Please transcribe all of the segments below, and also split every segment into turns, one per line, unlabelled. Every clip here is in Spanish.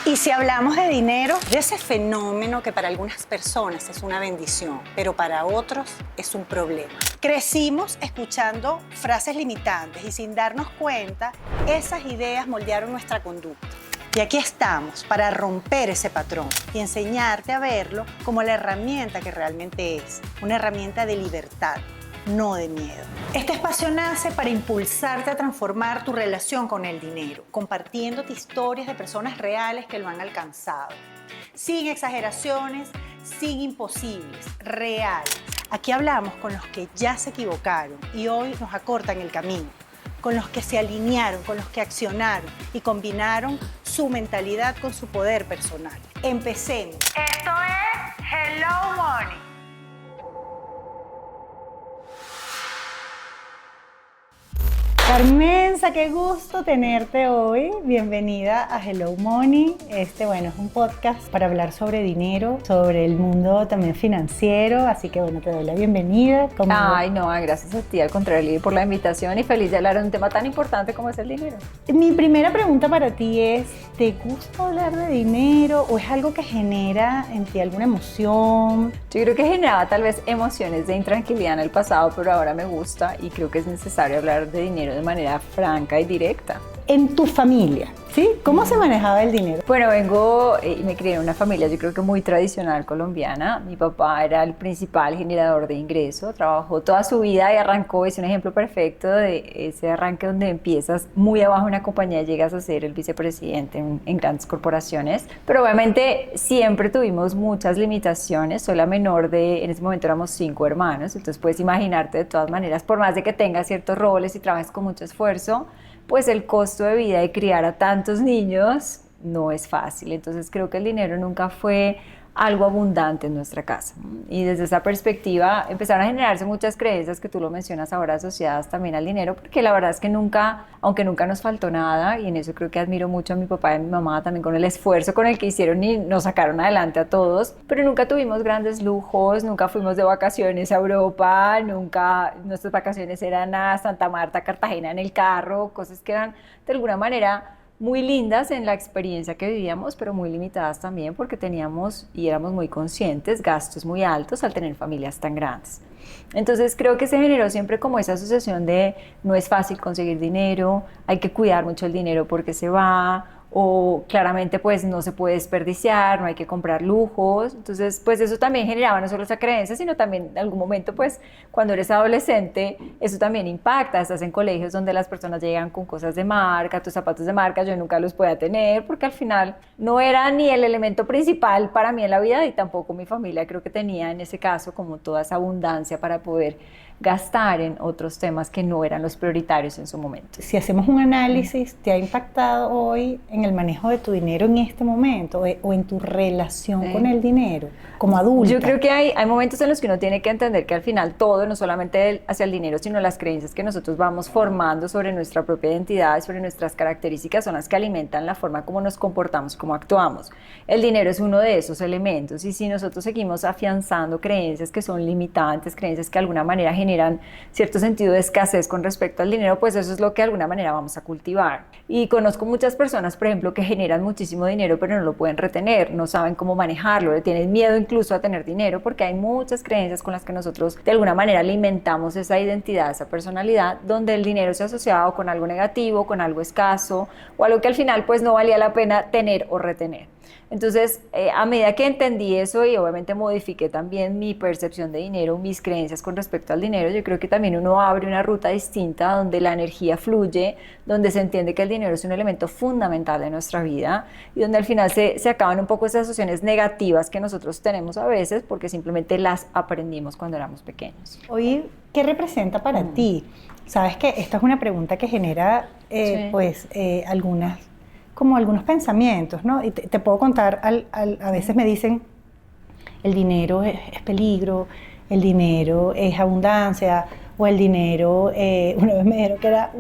Y si hablamos de dinero, de ese fenómeno que para algunas personas es una bendición, pero para otros es un problema. Crecimos escuchando frases limitantes y sin darnos cuenta, esas ideas moldearon nuestra conducta. Y aquí estamos para romper ese patrón y enseñarte a verlo como la herramienta que realmente es, una herramienta de libertad, no de miedo. Este espacio nace para impulsarte a transformar tu relación con el dinero, compartiéndote historias de personas reales que lo han alcanzado. Sin exageraciones, sin imposibles, reales. Aquí hablamos con los que ya se equivocaron y hoy nos acortan el camino, con los que se alinearon, con los que accionaron y combinaron su mentalidad con su poder personal. Empecemos. Esto es Hello Money. Carmenza, qué gusto tenerte hoy. Bienvenida a Hello Money. Es un podcast para hablar sobre dinero, sobre el mundo también financiero. Así que te doy la bienvenida.
Ay, no, gracias a ti, al contrario, Lili, por la invitación y feliz de hablar de un tema tan importante como es el dinero.
Mi primera pregunta para ti es, ¿te gusta hablar de dinero o es algo que genera en ti alguna emoción?
Yo creo que generaba tal vez emociones de intranquilidad en el pasado, pero ahora me gusta y creo que es necesario hablar de dinero de manera franca y directa.
En tu familia, ¿sí? ¿Cómo se manejaba el dinero?
Bueno, vengo y me crié en una familia, yo creo que muy tradicional colombiana. Mi papá era el principal generador de ingreso, trabajó toda su vida y arrancó, es un ejemplo perfecto de ese arranque donde empiezas muy abajo en una compañía y llegas a ser el vicepresidente en grandes corporaciones. Pero obviamente siempre tuvimos muchas limitaciones, soy la menor en ese momento éramos 5 hermanos, entonces puedes imaginarte de todas maneras, por más de que tengas ciertos roles y trabajes con mucho esfuerzo, pues el costo de vida de criar a tantos niños no es fácil. Entonces creo que el dinero nunca fue algo abundante en nuestra casa. Y desde esa perspectiva empezaron a generarse muchas creencias que tú lo mencionas ahora asociadas también al dinero, porque la verdad es que nunca, aunque nunca nos faltó nada, y en eso creo que admiro mucho a mi papá y a mi mamá también con el esfuerzo con el que hicieron y nos sacaron adelante a todos, pero nunca tuvimos grandes lujos, nunca fuimos de vacaciones a Europa, nunca nuestras vacaciones eran a Santa Marta, Cartagena en el carro, cosas que eran de alguna manera muy lindas en la experiencia que vivíamos, pero muy limitadas también porque teníamos y éramos muy conscientes gastos muy altos al tener familias tan grandes. Entonces creo que se generó siempre como esa asociación de no es fácil conseguir dinero, hay que cuidar mucho el dinero porque se va, o claramente pues no se puede desperdiciar, no hay que comprar lujos. Entonces pues eso también generaba no solo esa creencia, sino también en algún momento pues cuando eres adolescente eso también impacta, estás en colegios donde las personas llegan con cosas de marca, tus zapatos de marca, yo nunca los podía tener porque al final no era ni el elemento principal para mí en la vida y tampoco mi familia creo que tenía en ese caso como toda esa abundancia para poder gastar en otros temas que no eran los prioritarios en su momento.
Si hacemos un análisis, ¿te ha impactado hoy en el manejo de tu dinero en este momento o en tu relación con el dinero como adulta?
Yo creo que hay momentos en los que uno tiene que entender que al final todo, no solamente hacia el dinero, sino las creencias que nosotros vamos formando sobre nuestra propia identidad, sobre nuestras características, son las que alimentan la forma como nos comportamos, como actuamos. El dinero es uno de esos elementos y si nosotros seguimos afianzando creencias que son limitantes, creencias que de alguna manera generan cierto sentido de escasez con respecto al dinero, pues eso es lo que de alguna manera vamos a cultivar. Y conozco muchas personas, por ejemplo, que generan muchísimo dinero pero no lo pueden retener, no saben cómo manejarlo, le tienen miedo incluso a tener dinero porque hay muchas creencias con las que nosotros de alguna manera alimentamos esa identidad, esa personalidad, donde el dinero se asociaba con algo negativo, con algo escaso o algo que al final pues no valía la pena tener o retener. Entonces, a medida que entendí eso y obviamente modifiqué también mi percepción de dinero, mis creencias con respecto al dinero, yo creo que también uno abre una ruta distinta donde la energía fluye, donde se entiende que el dinero es un elemento fundamental de nuestra vida y donde al final se acaban un poco esas asociaciones negativas que nosotros tenemos a veces porque simplemente las aprendimos cuando éramos pequeños.
Hoy, ¿qué representa para ti? Sabes que esta es una pregunta que genera algunos pensamientos, ¿no? Y te puedo contar, a veces me dicen, el dinero es peligro, el dinero es abundancia, o el dinero, una vez me dijeron que era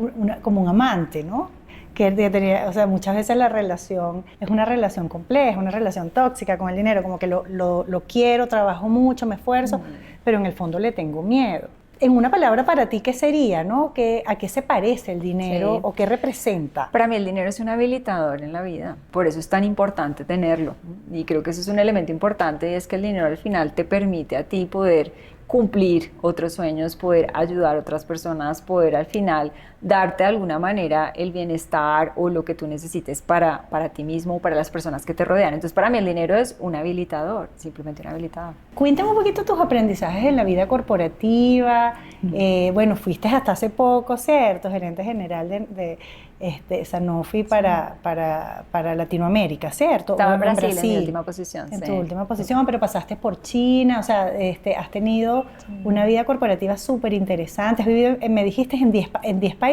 como un amante, ¿no? Que tenía, o sea, muchas veces la relación es una relación compleja, una relación tóxica con el dinero, como que lo quiero, trabajo mucho, me esfuerzo, pero en el fondo le tengo miedo. En una palabra para ti, ¿qué sería, no? ¿A qué se parece el dinero
Sí.
o qué representa?
Para mí el dinero es un habilitador en la vida, por eso es tan importante tenerlo. Y creo que eso es un elemento importante, y es que el dinero al final te permite a ti poder cumplir otros sueños, poder ayudar a otras personas, poder al final darte de alguna manera el bienestar o lo que tú necesites para ti mismo o para las personas que te rodean. Entonces para mí el dinero es un habilitador, simplemente un habilitador.
Cuéntame un poquito tus aprendizajes en la vida corporativa. Bueno, fuiste hasta hace poco, ¿cierto? Gerente general de Sanofi para Latinoamérica, ¿cierto?
Estaba en
O
Brasil en mi última posición.
En
Sí.
tu última posición, pero pasaste por China, o sea, has tenido una vida corporativa súper interesante. Has vivido, me dijiste, en 10 países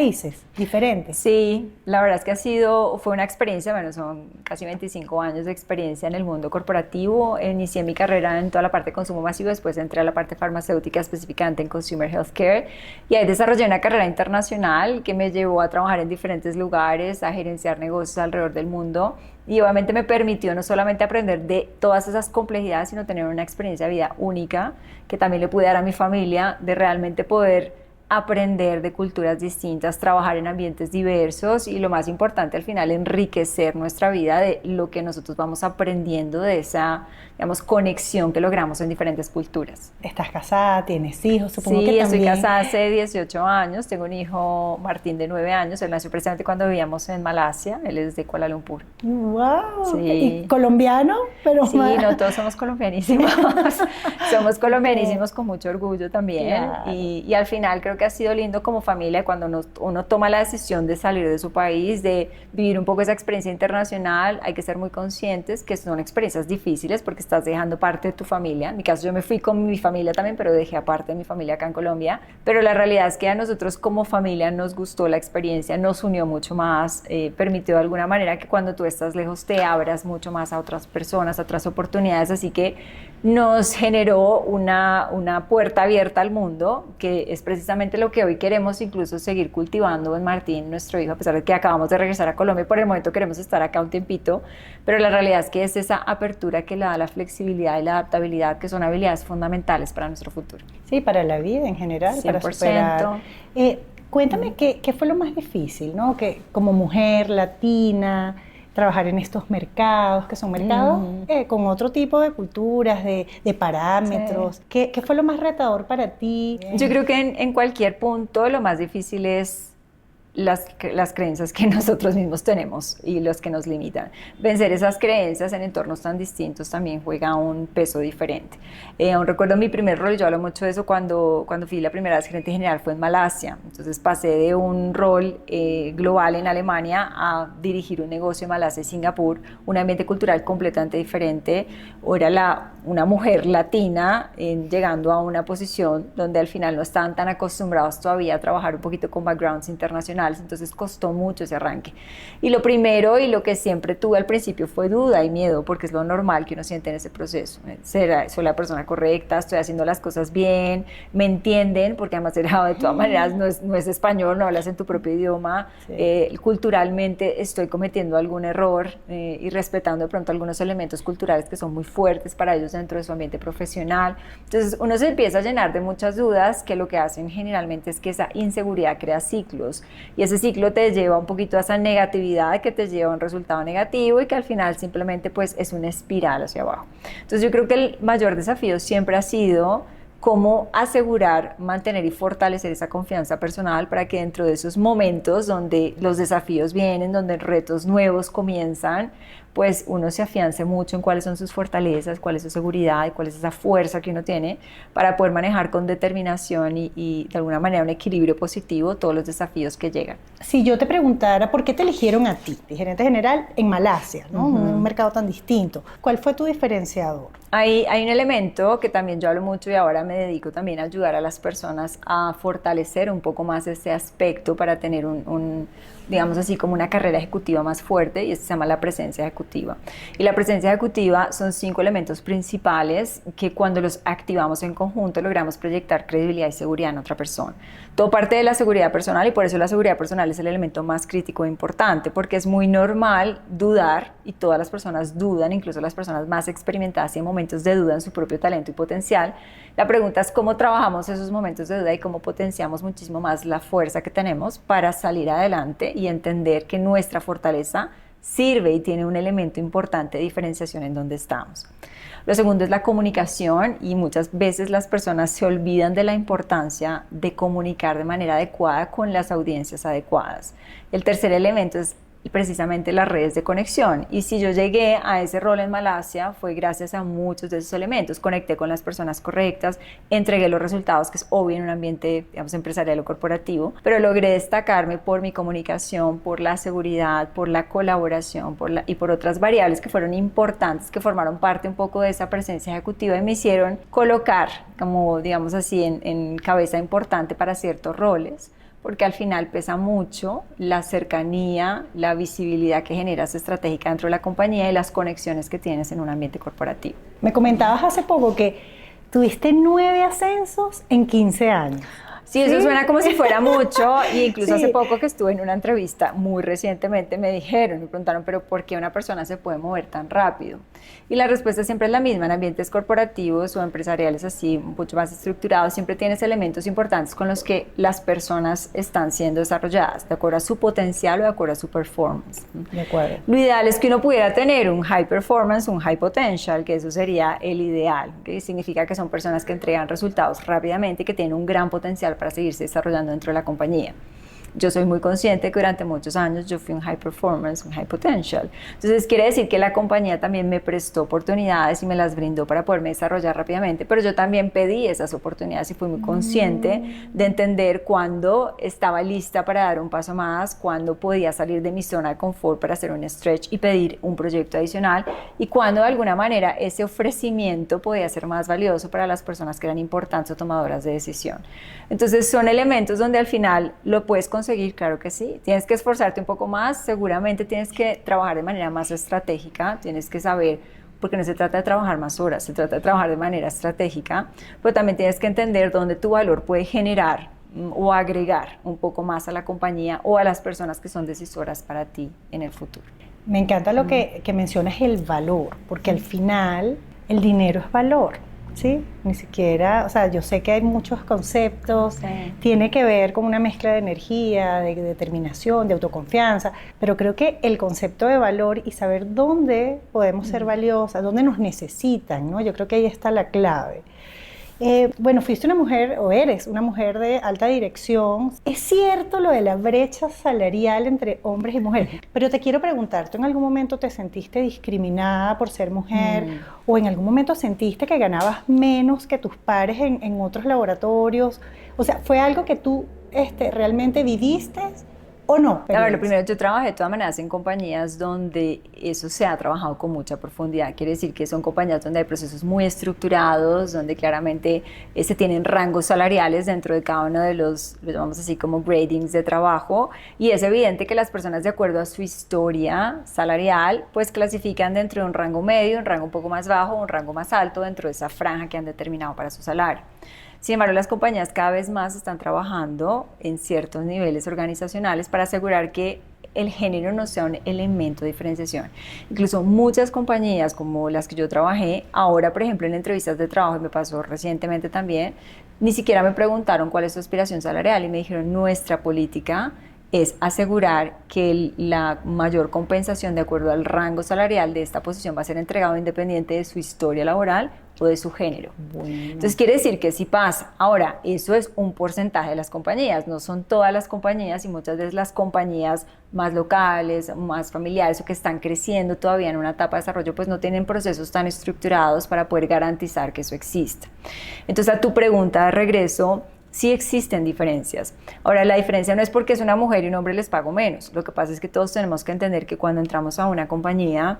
diferentes.
Sí, la verdad es que fue una experiencia, bueno, son casi 25 años de experiencia en el mundo corporativo. Inicié mi carrera en toda la parte de consumo masivo, después entré a la parte farmacéutica, específicamente en Consumer Healthcare, y ahí desarrollé una carrera internacional que me llevó a trabajar en diferentes lugares, a gerenciar negocios alrededor del mundo, y obviamente me permitió no solamente aprender de todas esas complejidades, sino tener una experiencia de vida única que también le pude dar a mi familia, de realmente poder aprender de culturas distintas, trabajar en ambientes diversos y lo más importante al final enriquecer nuestra vida de lo que nosotros vamos aprendiendo de esa, digamos, conexión que logramos en diferentes culturas.
Estás casada, tienes hijos, supongo
Sí,
que
estoy
también.
casada hace 18 años, tengo un hijo, Martín, de 9 años, él nació precisamente cuando vivíamos en Malasia, él es de Kuala Lumpur.
¡Wow!
Sí.
¿Y colombiano? Pero
Sí, no, todos somos colombianísimos, somos colombianísimos con mucho orgullo también,
Claro.
y al final creo que ha sido lindo como familia cuando uno toma la decisión de salir de su país, de vivir un poco esa experiencia internacional. Hay que ser muy conscientes que son experiencias difíciles porque estás dejando parte de tu familia. En mi caso yo me fui con mi familia también, pero dejé aparte de mi familia acá en Colombia, pero la realidad es que a nosotros como familia nos gustó la experiencia, nos unió mucho más, permitió de alguna manera que cuando tú estás lejos te abras mucho más a otras personas, a otras oportunidades, así que nos generó una puerta abierta al mundo, que es precisamente lo que hoy queremos incluso seguir cultivando en Martín, nuestro hijo, a pesar de que acabamos de regresar a Colombia, por el momento queremos estar acá un tiempito, pero la realidad es que es esa apertura que le da la flexibilidad y la adaptabilidad, que son habilidades fundamentales para nuestro futuro.
Sí, para la vida en general, para
100%.
superar. Cuéntame qué fue lo más difícil, ¿no? Que como mujer latina, trabajar en estos mercados, que son mercados con otro tipo de culturas, de parámetros.
Sí.
¿Qué fue lo más retador para ti?
Yo creo que en cualquier punto lo más difícil es las creencias que nosotros mismos tenemos y los que nos limitan. Vencer esas creencias en entornos tan distintos también juega un peso diferente. Aún recuerdo mi primer rol, yo hablo mucho de eso cuando fui la primera vez gerente general, fue en Malasia. Entonces pasé de un rol global en Alemania a dirigir un negocio en Malasia y Singapur, un ambiente cultural completamente diferente. Era una mujer latina llegando a una posición donde al final no estaban tan acostumbrados todavía a trabajar un poquito con backgrounds internacionales, entonces costó mucho ese arranque. Y lo primero y lo que siempre tuve al principio fue duda y miedo, porque es lo normal que uno siente en ese proceso. Soy la persona correcta, estoy haciendo las cosas bien, me entienden, porque además de todas maneras no es español, no hablas en tu propio idioma, sí. Culturalmente estoy cometiendo algún error y respetando de pronto algunos elementos culturales que son muy fuertes para ellos dentro de su ambiente profesional. Entonces uno se empieza a llenar de muchas dudas que lo que hacen generalmente es que esa inseguridad crea ciclos y ese ciclo te lleva un poquito a esa negatividad que te lleva a un resultado negativo y que al final simplemente pues es una espiral hacia abajo. Entonces yo creo que el mayor desafío siempre ha sido cómo asegurar, mantener y fortalecer esa confianza personal para que dentro de esos momentos donde los desafíos vienen, donde retos nuevos comienzan, pues uno se afiance mucho en cuáles son sus fortalezas, cuál es su seguridad y cuál es esa fuerza que uno tiene para poder manejar con determinación y de alguna manera un equilibrio positivo todos los desafíos que llegan.
Si yo te preguntara por qué te eligieron a ti, de gerente general en Malasia, ¿no? Un mercado tan distinto, ¿cuál fue tu diferenciador?
Hay un elemento que también yo hablo mucho y ahora me dedico también a ayudar a las personas a fortalecer un poco más ese aspecto para tener un digamos así, como una carrera ejecutiva más fuerte, y esto se llama la presencia ejecutiva. Y la presencia ejecutiva son 5 elementos principales que cuando los activamos en conjunto logramos proyectar credibilidad y seguridad en otra persona. Todo parte de la seguridad personal, y por eso la seguridad personal es el elemento más crítico e importante, porque es muy normal dudar, y todas las personas dudan, incluso las personas más experimentadas y en momentos de duda en su propio talento y potencial. La pregunta es cómo trabajamos esos momentos de duda y cómo potenciamos muchísimo más la fuerza que tenemos para salir adelante y entender que nuestra fortaleza sirve y tiene un elemento importante de diferenciación en donde estamos. Lo segundo es la comunicación, y muchas veces las personas se olvidan de la importancia de comunicar de manera adecuada con las audiencias adecuadas. El tercer elemento es precisamente las redes de conexión, y si yo llegué a ese rol en Malasia fue gracias a muchos de esos elementos. Conecté con las personas correctas, entregué los resultados, que es obvio en un ambiente, digamos, empresarial o corporativo, pero logré destacarme por mi comunicación, por la seguridad, por la colaboración, y por otras variables que fueron importantes, que formaron parte un poco de esa presencia ejecutiva y me hicieron colocar, como digamos así, en cabeza importante para ciertos roles, porque al final pesa mucho la cercanía, la visibilidad que generas estratégica dentro de la compañía y las conexiones que tienes en un ambiente corporativo.
Me comentabas hace poco que tuviste 9 ascensos en 15 años.
Sí, eso suena como si fuera mucho, y incluso
Sí.
hace poco que estuve en una entrevista, muy recientemente, me preguntaron, pero ¿por qué una persona se puede mover tan rápido? Y la respuesta siempre es la misma. En ambientes corporativos o empresariales así, mucho más estructurados, siempre tienes elementos importantes con los que las personas están siendo desarrolladas, de acuerdo a su potencial o de acuerdo a su performance.
De acuerdo.
Lo ideal es que uno pudiera tener un high performance, un high potential, que eso sería el ideal, que significa que son personas que entregan resultados rápidamente y que tienen un gran potencial para seguirse desarrollando dentro de la compañía. Yo soy muy consciente que durante muchos años yo fui un high performance, un high potential. Entonces quiere decir que la compañía también me prestó oportunidades y me las brindó para poderme desarrollar rápidamente, pero yo también pedí esas oportunidades y fui muy consciente de entender cuándo estaba lista para dar un paso más, cuándo podía salir de mi zona de confort para hacer un stretch y pedir un proyecto adicional, y cuándo de alguna manera ese ofrecimiento podía ser más valioso para las personas que eran importantes o tomadoras de decisión. Entonces son elementos donde al final lo puedes conseguir, claro que sí. Tienes que esforzarte un poco más, seguramente tienes que trabajar de manera más estratégica, tienes que saber, porque no se trata de trabajar más horas, se trata de trabajar de manera estratégica, pero también tienes que entender dónde tu valor puede generar o agregar un poco más a la compañía o a las personas que son decisoras para ti en el futuro.
Me encanta lo que mencionas, el valor, porque al final el dinero es valor. ¿Sí? Ni siquiera, o sea, yo sé que hay muchos conceptos,
Sí.
tiene que ver con una mezcla de energía, de determinación, de autoconfianza, pero creo que el concepto de valor y saber dónde podemos ser valiosas, dónde nos necesitan, ¿no? Yo creo que ahí está la clave. Bueno, fuiste una mujer, o eres una mujer de alta dirección. Es cierto lo de la brecha salarial entre hombres y mujeres, pero te quiero preguntar, ¿tú en algún momento te sentiste discriminada por ser mujer? ¿O en algún momento sentiste que ganabas menos que tus pares en otros laboratorios? O sea, ¿fue algo que tú realmente viviste o no?
A ver, lo primero, yo trabajé de todas maneras en compañías donde eso se ha trabajado con mucha profundidad. Quiere decir que son compañías donde hay procesos muy estructurados, donde claramente se tienen rangos salariales dentro de cada uno de los llamamos así como gradings de trabajo, y es evidente que las personas, de acuerdo a su historia salarial, pues clasifican dentro de un rango medio, un rango un poco más bajo, un rango más alto dentro de esa franja que han determinado para su salario. Sin embargo, las compañías cada vez más están trabajando en ciertos niveles organizacionales para asegurar que el género no sea un elemento de diferenciación. Incluso muchas compañías como las que yo trabajé, ahora por ejemplo en entrevistas de trabajo, y me pasó recientemente también, ni siquiera me preguntaron cuál es su aspiración salarial y me dijeron: nuestra política es asegurar que la mayor compensación de acuerdo al rango salarial de esta posición va a ser entregado independiente de su historia laboral o de su género. Bueno. Entonces quiere decir que sí pasa. Ahora, eso es un porcentaje de las compañías, no son todas las compañías, y muchas veces las compañías más locales, más familiares o que están creciendo todavía en una etapa de desarrollo, pues no tienen procesos tan estructurados para poder garantizar que eso exista. Entonces, a tu pregunta de regreso, sí existen diferencias. Ahora, la diferencia no es porque es una mujer y un hombre les pago menos. Lo que pasa es que todos tenemos que entender que cuando entramos a una compañía,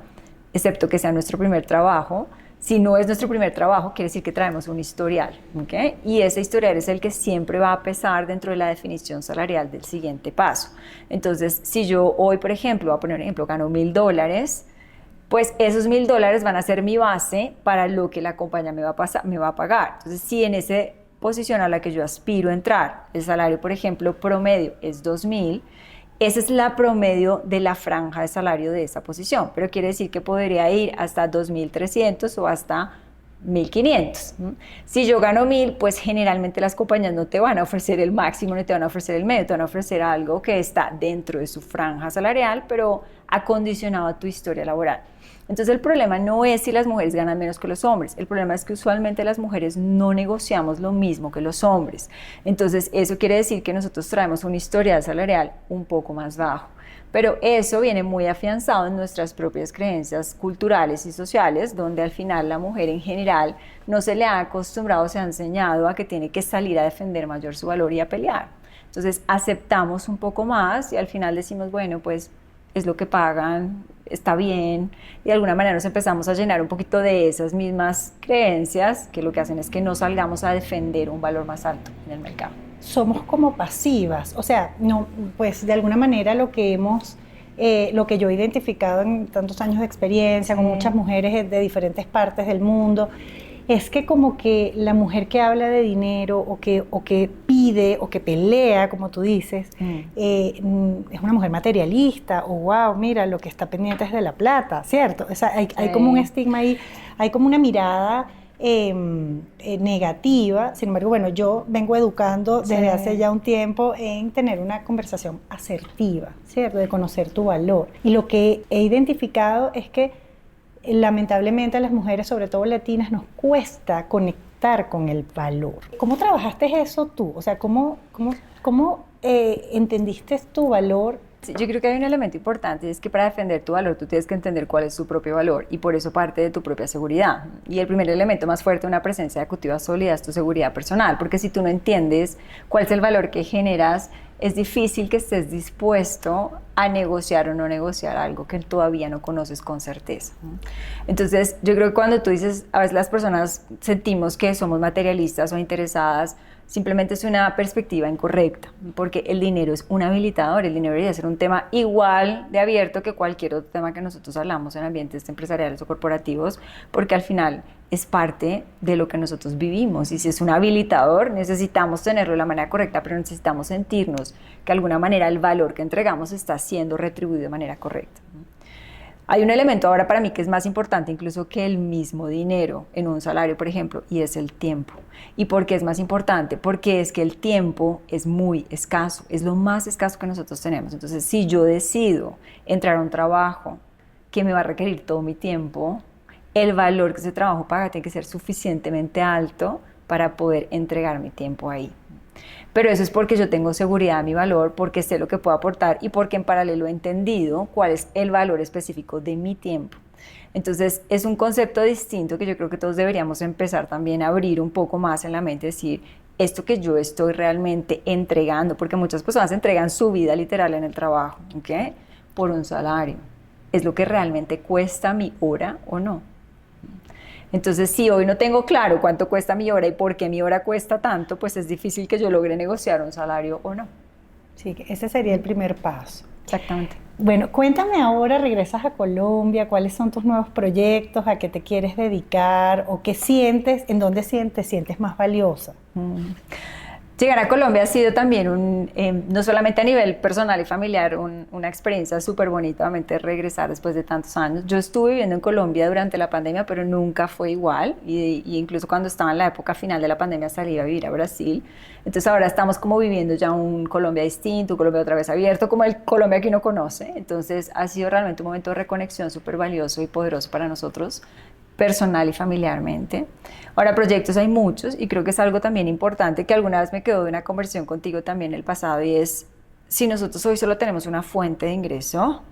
excepto que sea nuestro primer trabajo, Si no es nuestro primer trabajo, quiere decir que traemos un historial, ¿ok? Y ese historial es el que siempre va a pesar dentro de la definición salarial del siguiente paso. Entonces, si yo hoy, por ejemplo, voy a poner un ejemplo, gano $1,000, pues esos $1,000 van a ser mi base para lo que la compañía me va a pagar. Entonces, si en esa posición a la que yo aspiro a entrar, el salario, por ejemplo, promedio es 2,000, esa es la promedio de la franja de salario de esa posición, pero quiere decir que podría ir hasta 2,300 o hasta 1,500. Si yo gano 1,000, pues generalmente las compañías no te van a ofrecer el máximo, no te van a ofrecer el medio, te van a ofrecer algo que está dentro de su franja salarial, pero acondicionado a tu historia laboral. Entonces el problema no es si las mujeres ganan menos que los hombres, el problema es que usualmente las mujeres no negociamos lo mismo que los hombres. Entonces eso quiere decir que nosotros traemos un historial salarial un poco más bajo. Pero eso viene muy afianzado en nuestras propias creencias culturales y sociales, donde al final la mujer en general no se le ha acostumbrado, se ha enseñado a que tiene que salir a defender mayor su valor y a pelear. Entonces aceptamos un poco más y al final decimos, bueno, pues es lo que pagan, está bien, y de alguna manera nos empezamos a llenar un poquito de esas mismas creencias que lo que hacen es que no salgamos a defender un valor más alto en el mercado.
Somos como pasivas, o sea, no, pues de alguna manera lo que yo he identificado en tantos años de experiencia con muchas mujeres de diferentes partes del mundo, es que como que la mujer que habla de dinero o que pide o que pelea, como tú dices, es una mujer materialista, o wow, mira, lo que está pendiente es de la plata, ¿cierto? O sea, hay como un estigma ahí, hay como una mirada negativa. Sin embargo, bueno, yo vengo educando desde hace ya un tiempo en tener una conversación asertiva, ¿cierto? De conocer tu valor. Y lo que he identificado es que lamentablemente a las mujeres, sobre todo latinas, nos cuesta conectar con el valor. ¿Cómo trabajaste eso tú? O sea, ¿cómo entendiste tu valor?
Sí, yo creo que hay un elemento importante, y es que para defender tu valor tú tienes que entender cuál es tu propio valor y por eso parte de tu propia seguridad. Y el primer elemento más fuerte de una presencia ejecutiva sólida es tu seguridad personal, porque si tú no entiendes cuál es el valor que generas, es difícil que estés dispuesto a negociar o no negociar algo que todavía no conoces con certeza. Entonces, yo creo que cuando tú dices, a veces las personas sentimos que somos materialistas o interesadas, simplemente es una perspectiva incorrecta, porque el dinero es un habilitador, el dinero debería ser un tema igual de abierto que cualquier otro tema que nosotros hablamos en ambientes empresariales o corporativos, porque al final es parte de lo que nosotros vivimos, y si es un habilitador necesitamos tenerlo de la manera correcta, pero necesitamos sentirnos que de alguna manera el valor que entregamos está siendo retribuido de manera correcta. Hay un elemento ahora para mí que es más importante incluso que el mismo dinero en un salario, por ejemplo, y es el tiempo. ¿Y por qué es más importante? Porque es que el tiempo es muy escaso, es lo más escaso que nosotros tenemos. Entonces, si yo decido entrar a un trabajo que me va a requerir todo mi tiempo, el valor que ese trabajo paga tiene que ser suficientemente alto para poder entregar mi tiempo ahí. Pero eso es porque yo tengo seguridad de mi valor, porque sé lo que puedo aportar y porque en paralelo he entendido cuál es el valor específico de mi tiempo. Entonces es un concepto distinto que yo creo que todos deberíamos empezar también a abrir un poco más en la mente, decir, esto que yo estoy realmente entregando, porque muchas personas entregan su vida literal en el trabajo, ¿ok? Por un salario. ¿Es lo que realmente cuesta mi hora o no? Entonces, si hoy no tengo claro cuánto cuesta mi hora y por qué mi hora cuesta tanto, pues es difícil que yo logre negociar un salario o no.
Sí, ese sería el primer paso.
Exactamente.
Bueno, cuéntame ahora, regresas a Colombia, ¿cuáles son tus nuevos proyectos? ¿A qué te quieres dedicar? ¿O qué sientes? ¿En dónde te sientes más valiosa?
Llegar a Colombia ha sido también, no solamente a nivel personal y familiar, una experiencia súper bonita, obviamente regresar después de tantos años. Yo estuve viviendo en Colombia durante la pandemia, pero nunca fue igual, y incluso cuando estaba en la época final de la pandemia salí a vivir a Brasil. Entonces ahora estamos como viviendo ya un Colombia distinto, un Colombia otra vez abierto, como el Colombia que uno conoce. Entonces ha sido realmente un momento de reconexión súper valioso y poderoso para nosotros, personal y familiarmente. Ahora, proyectos hay muchos y creo que es algo también importante que alguna vez me quedó de una conversación contigo también en el pasado, y es, si nosotros hoy solo tenemos una fuente de ingreso,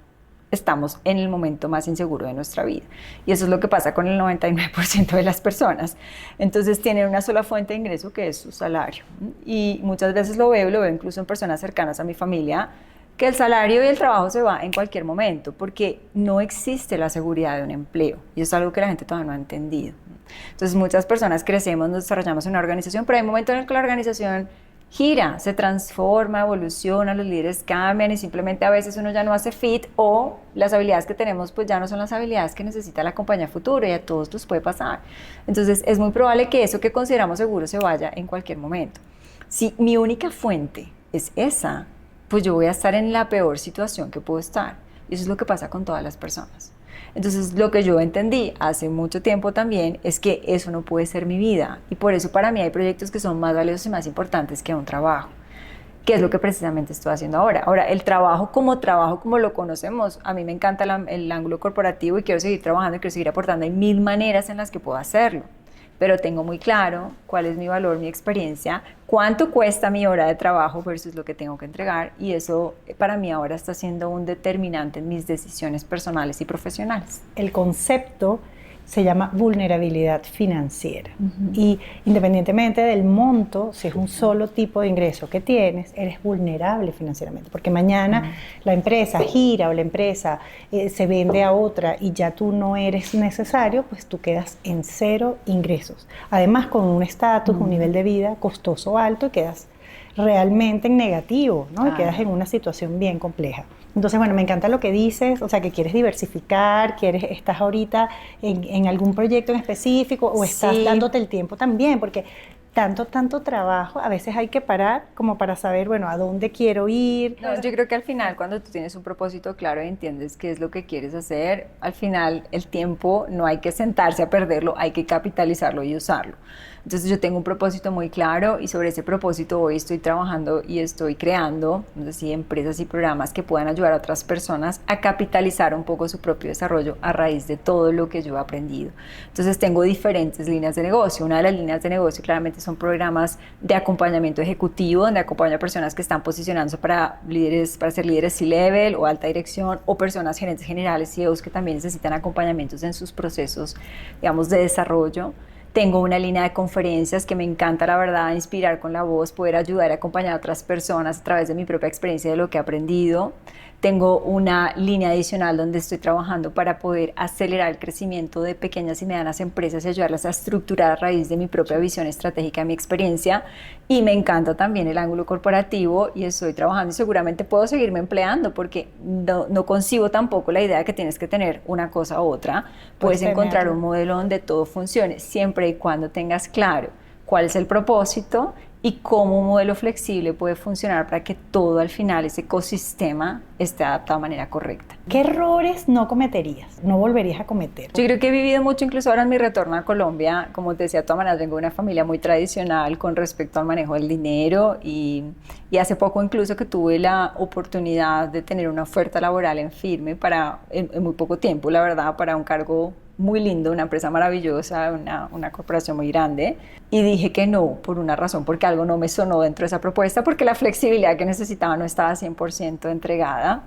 estamos en el momento más inseguro de nuestra vida. Y eso es lo que pasa con el 99% de las personas. Entonces tienen una sola fuente de ingreso que es su salario. Y muchas veces lo veo incluso en personas cercanas a mi familia, que el salario y el trabajo se va en cualquier momento, porque no existe la seguridad de un empleo, y eso es algo que la gente todavía no ha entendido. Entonces muchas personas crecemos, nos desarrollamos en una organización, pero hay momentos en el que la organización gira, se transforma, evoluciona, los líderes cambian y simplemente a veces uno ya no hace fit o las habilidades que tenemos pues ya no son las habilidades que necesita la compañía futuro y a todos nos puede pasar. Entonces es muy probable que eso que consideramos seguro se vaya en cualquier momento. Si mi única fuente es esa, pues yo voy a estar en la peor situación que puedo estar. Y eso es lo que pasa con todas las personas. Entonces, lo que yo entendí hace mucho tiempo también es que eso no puede ser mi vida. Y por eso para mí hay proyectos que son más valiosos y más importantes que un trabajo, que es lo que precisamente estoy haciendo ahora. Ahora, el trabajo como lo conocemos, a mí me encanta el ángulo corporativo y quiero seguir trabajando y quiero seguir aportando. Hay mil maneras en las que puedo hacerlo, pero tengo muy claro cuál es mi valor, mi experiencia, cuánto cuesta mi hora de trabajo versus lo que tengo que entregar, y eso para mí ahora está siendo un determinante en mis decisiones personales y profesionales.
El concepto se llama vulnerabilidad financiera. Y independientemente del monto, si es un solo tipo de ingreso que tienes, eres vulnerable financieramente, porque mañana la empresa gira o la empresa se vende a otra y ya tú no eres necesario, pues tú quedas en cero ingresos. Además, con un estatus, un nivel de vida costoso alto, y quedas realmente en negativo, ¿no? Y quedas en una situación bien compleja. Entonces, bueno, me encanta lo que dices, o sea, que quieres diversificar, estás ahorita en algún proyecto en específico, o estás dándote el tiempo también, porque tanto trabajo, a veces hay que parar como para saber, bueno, a dónde quiero ir.
No, yo creo que al final, cuando tú tienes un propósito claro y entiendes qué es lo que quieres hacer, al final el tiempo no hay que sentarse a perderlo, hay que capitalizarlo y usarlo. Entonces yo tengo un propósito muy claro y sobre ese propósito hoy estoy trabajando y estoy creando, no sé si empresas y programas que puedan ayudar a otras personas a capitalizar un poco su propio desarrollo a raíz de todo lo que yo he aprendido. Entonces tengo diferentes líneas de negocio. Una de las líneas de negocio claramente son programas de acompañamiento ejecutivo, donde acompaño a personas que están posicionándose para ser líderes C-level o alta dirección, o personas gerentes generales, CEOs, que también necesitan acompañamientos en sus procesos, digamos, de desarrollo. Tengo una línea de conferencias que me encanta, la verdad, inspirar con la voz, poder ayudar y acompañar a otras personas a través de mi propia experiencia de lo que he aprendido. Tengo una línea adicional donde estoy trabajando para poder acelerar el crecimiento de pequeñas y medianas empresas y ayudarlas a estructurar a raíz de mi propia visión estratégica, mi experiencia. Y me encanta también el ángulo corporativo y estoy trabajando y seguramente puedo seguirme empleando porque no concibo tampoco la idea de que tienes que tener una cosa u otra. Puedes encontrar un modelo donde todo funcione siempre y cuando tengas claro cuál es el propósito y cómo un modelo flexible puede funcionar para que todo al final, ese ecosistema, esté adaptado de manera correcta.
¿Qué errores no cometerías, no volverías a cometer?
Yo creo que he vivido mucho, incluso ahora en mi retorno a Colombia, como te decía, de todas maneras vengo de una familia muy tradicional con respecto al manejo del dinero y hace poco incluso que tuve la oportunidad de tener una oferta laboral en firme en muy poco tiempo, la verdad, para un cargo muy lindo, una empresa maravillosa, una corporación muy grande, y dije que no, por una razón, porque algo no me sonó dentro de esa propuesta, porque la flexibilidad que necesitaba no estaba 100% entregada.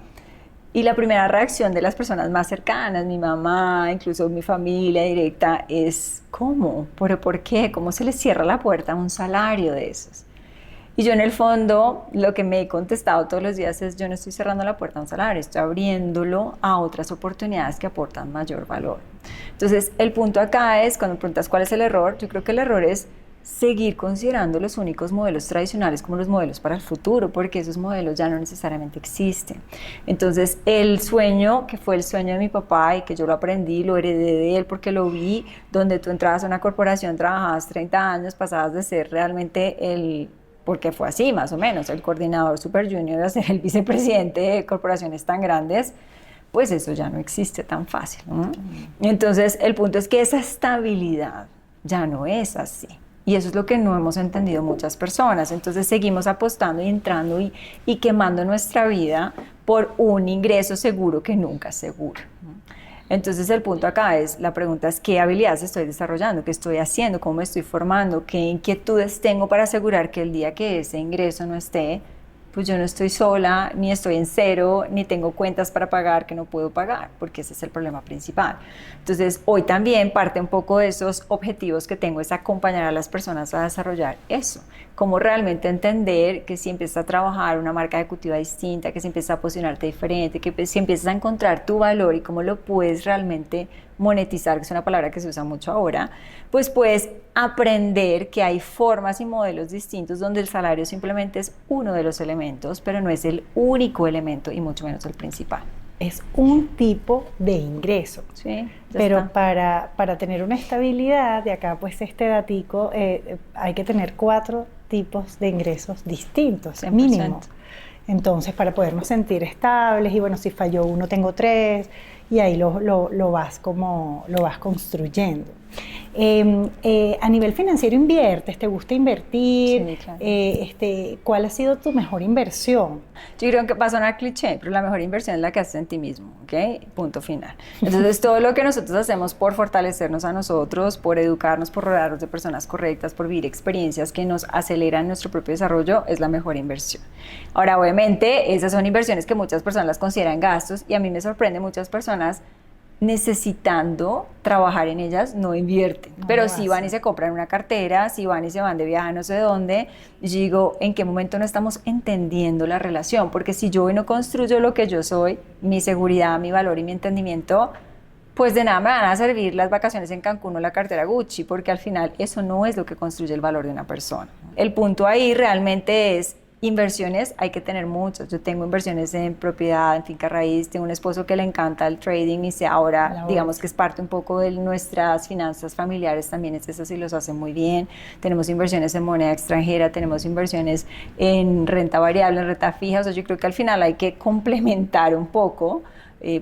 Y la primera reacción de las personas más cercanas, mi mamá, incluso mi familia directa, es ¿cómo? ¿Por qué? ¿Cómo se le cierra la puerta a un salario de esos? Y yo en el fondo lo que me he contestado todos los días es: yo no estoy cerrando la puerta a un salario, estoy abriéndolo a otras oportunidades que aportan mayor valor. Entonces el punto acá es, cuando me preguntas cuál es el error, yo creo que el error es seguir considerando los únicos modelos tradicionales como los modelos para el futuro, porque esos modelos ya no necesariamente existen. Entonces el sueño, que fue el sueño de mi papá y que yo lo aprendí, lo heredé de él porque lo vi, donde tú entrabas a una corporación, trabajabas 30 años, pasabas de ser realmente porque fue así más o menos, el coordinador super junior a ser el vicepresidente de corporaciones tan grandes, pues eso ya no existe tan fácil, ¿no? Entonces el punto es que esa estabilidad ya no es así. Y eso es lo que no hemos entendido muchas personas. Entonces seguimos apostando y entrando y quemando nuestra vida por un ingreso seguro que nunca es seguro. Entonces el punto acá la pregunta es: ¿qué habilidades estoy desarrollando? ¿Qué estoy haciendo? ¿Cómo me estoy formando? ¿Qué inquietudes tengo para asegurar que el día que ese ingreso no esté, pues yo no estoy sola, ni estoy en cero, ni tengo cuentas para pagar que no puedo pagar, porque ese es el problema principal. Entonces, hoy también parte un poco de esos objetivos que tengo es acompañar a las personas a desarrollar eso, cómo realmente entender que si empiezas a trabajar una marca ejecutiva distinta, que si empiezas a posicionarte diferente, que si empiezas a encontrar tu valor y cómo lo puedes realmente monetizar, que es una palabra que se usa mucho ahora, pues puedes aprender que hay formas y modelos distintos donde el salario simplemente es uno de los elementos, pero no es el único elemento y mucho menos el principal.
Es un tipo de ingreso.
Sí,
pero para tener una estabilidad, de acá pues este datico, hay que tener 4 tipos de ingresos distintos,
100%.
mínimo. Entonces, para podernos sentir estables, y bueno, si falló uno, tengo 3, y ahí lo vas construyendo. A nivel financiero, ¿inviertes? ¿Te gusta invertir?
Sí, claro.
¿Cuál ha sido tu mejor inversión?
Yo creo que va a sonar cliché, pero la mejor inversión es la que haces en ti mismo, ¿ok? Punto final. Entonces, todo lo que nosotros hacemos por fortalecernos a nosotros, por educarnos, por rodearnos de personas correctas, por vivir experiencias que nos aceleran nuestro propio desarrollo, es la mejor inversión. Ahora, obviamente, esas son inversiones que muchas personas las consideran gastos y a mí me sorprende muchas personas necesitando trabajar en ellas no invierten, pero sí van y se compran una cartera, sí van y se van de viaje a no sé dónde. Y yo digo, ¿en qué momento no estamos entendiendo la relación? Porque si yo hoy no construyo lo que yo soy, mi seguridad, mi valor y mi entendimiento, pues de nada me van a servir las vacaciones en Cancún o la cartera Gucci, porque al final eso no es lo que construye el valor de una persona. El punto ahí realmente es inversiones, hay que tener muchas. Yo tengo inversiones en propiedad, en finca raíz, tengo un esposo que le encanta el trading y ahora digamos que es parte un poco de nuestras finanzas familiares, también es eso, sí los hace muy bien. Tenemos inversiones en moneda extranjera, tenemos inversiones en renta variable, en renta fija, o sea, yo creo que al final hay que complementar un poco.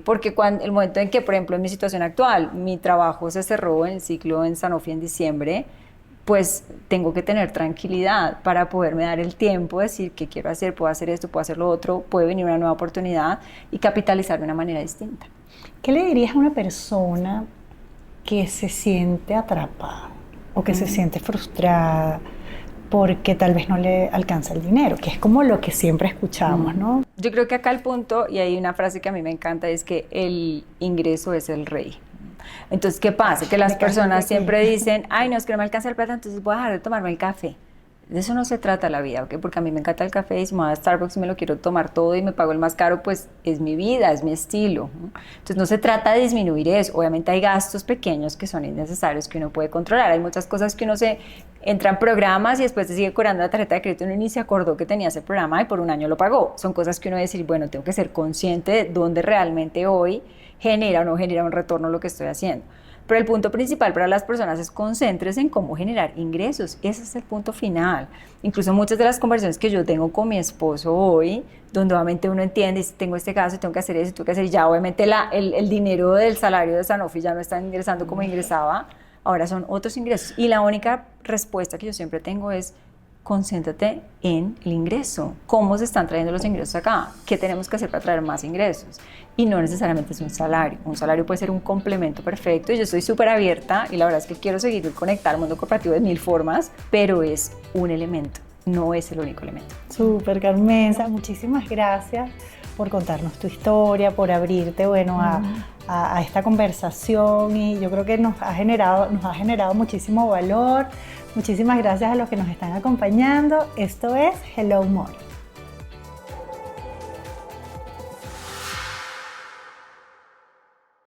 Porque el momento en que, por ejemplo, en mi situación actual, mi trabajo se cerró en el ciclo en Sanofi en diciembre, pues tengo que tener tranquilidad para poderme dar el tiempo, decir qué quiero hacer, puedo hacer esto, puedo hacer lo otro, puede venir una nueva oportunidad y capitalizar de una manera distinta.
¿Qué le dirías a una persona que se siente atrapada o que se siente frustrada porque tal vez no le alcanza el dinero, que es como lo que siempre escuchamos, ¿no?
Yo creo que acá el punto, y hay una frase que a mí me encanta, es que el ingreso es el rey. Entonces, ¿qué pasa? Que las personas siempre dicen, ay, no, es que no me alcanza el plata, entonces voy a dejar de tomarme el café. De eso no se trata la vida, ¿ok? Porque a mí me encanta el café y si me voy a Starbucks y me lo quiero tomar todo y me pago el más caro, pues es mi vida, es mi estilo, ¿no? Entonces no se trata de disminuir eso. Obviamente hay gastos pequeños que son innecesarios, que uno puede controlar. Hay muchas cosas que uno se entra en programas y después se sigue cobrando la tarjeta de crédito y uno ni se acordó que tenía ese programa y por un año lo pagó. Son cosas que uno debe decir, bueno, tengo que ser consciente de dónde realmente hoy genera o no genera un retorno lo que estoy haciendo. Pero el punto principal para las personas es concéntrese en cómo generar ingresos. Ese es el punto final. Incluso muchas de las conversaciones que yo tengo con mi esposo hoy, donde obviamente uno entiende, si tengo este caso, tengo que hacer eso, tengo que hacer, ya obviamente el dinero del salario de Sanofi ya no está ingresando como ingresaba, ahora son otros ingresos. Y la única respuesta que yo siempre tengo es, concéntrate en el ingreso. ¿Cómo se están trayendo los ingresos acá? ¿Qué tenemos que hacer para traer más ingresos? Y no necesariamente es un salario. Un salario puede ser un complemento perfecto y yo estoy súper abierta y la verdad es que quiero seguir conectar al mundo corporativo de 1000 formas, pero es un elemento, no es el único elemento.
Súper, Carmenza, muchísimas gracias por contarnos tu historia, por abrirte, bueno, a esta conversación y yo creo que nos ha generado muchísimo valor. Muchísimas gracias a los que nos están acompañando. Esto es Hello More.